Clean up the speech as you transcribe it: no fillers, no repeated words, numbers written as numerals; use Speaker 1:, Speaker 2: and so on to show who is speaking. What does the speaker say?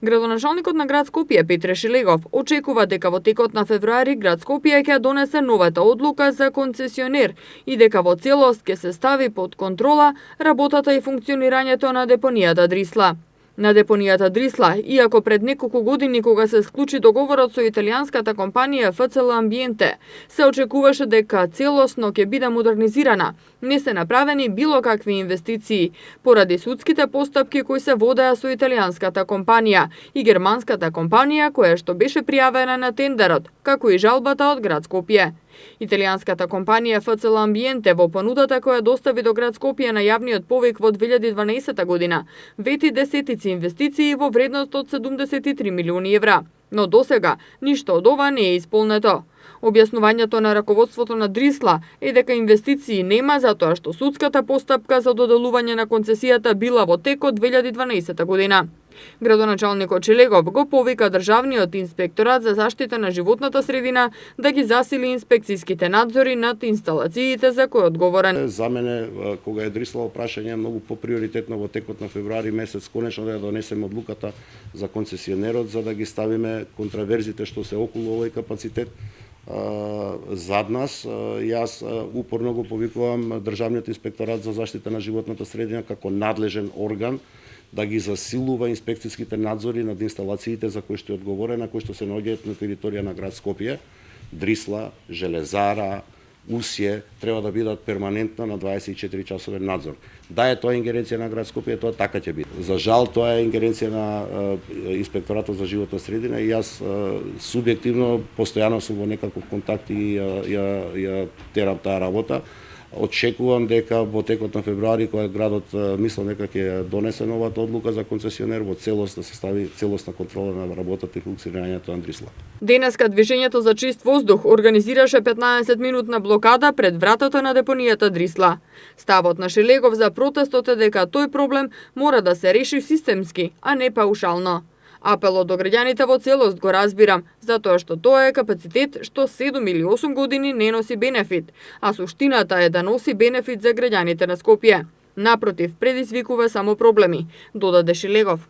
Speaker 1: Градоначалникот на град Скопје Петре Шилегов очекува дека во текот на февруари град Скопје ќе донесе новата одлука за концесионер и дека во целост ќе се стави под контрола работата и функционирањето на депонијата Дрисла. На депонијата Дрисла, иако пред неколку години кога се склучи договорот со италијанската компанија ФЦЛ Амбиенте, се очекуваше дека целосно ќе биде модернизирана, не се направени било какви инвестиции, поради судските постапки кои се водеа со италијанската компанија и германската компанија која што беше пријавена на тендерот, како и жалбата од град Скопје. Италијанската компанија ФЦЛ Амбиенте во понудата која достави до град Скопје на јавниот повик во 2012 година вети десетици инвестиции во вредност од 73 милиони евра, но досега ништо од ова не е исполнето. Објаснувањето на раководството на Дрисла е дека инвестиции нема затоа што судската постапка за доделување на концесијата била во тек од 2012 година. Градоначалникот Шилегов го повика Државниот инспекторат за заштита на животната средина да ги засили инспекцијските надзори над инсталациите за кои одговорен.
Speaker 2: За мене, кога е Дрисла прашање, многу поприоритетно во текот на февруари месец конечно да ја донесеме одлуката за концесионерот за да ги ставиме контраверзите што се околу овој капацитет зад нас. Јас упорно го повикувам Државниот инспекторат за заштита на животната средина како надлежен орган да ги засилува инспекцијските надзори над инсталациите за кои што е одговорена, кои што се наоѓаат на територија на град Скопје. Дрисла, железара, усје треба да бидат перманентно на 24 часовен надзор. Да е тоа ингеренција на град Скопје, тоа така ќе биде. За жал тоа е ингеренција на инспекторатот за животна средина и јас субјективно постојано сум во некаков контакт и ја терам таа работа. Очекувам дека во текот на февруари, кога градот мислам дека ќе донесе новата одлука за концесионер, во целост да се стави целосна контрола на работата и функционирањето на Дрисла.
Speaker 1: Денеска движењето за чист воздух организираше 15-минутна блокада пред вратата на депонијата Дрисла. Ставот на Шилегов за протестот е дека тој проблем мора да се реши системски, а не паушално. Апелот до граѓаните во целост го разбирам, затоа што тоа е капацитет што 7 или 8 години не носи бенефит, а суштината е да носи бенефит за граѓаните на Скопје. Напротив, предизвикува само проблеми, додаде Шилегов.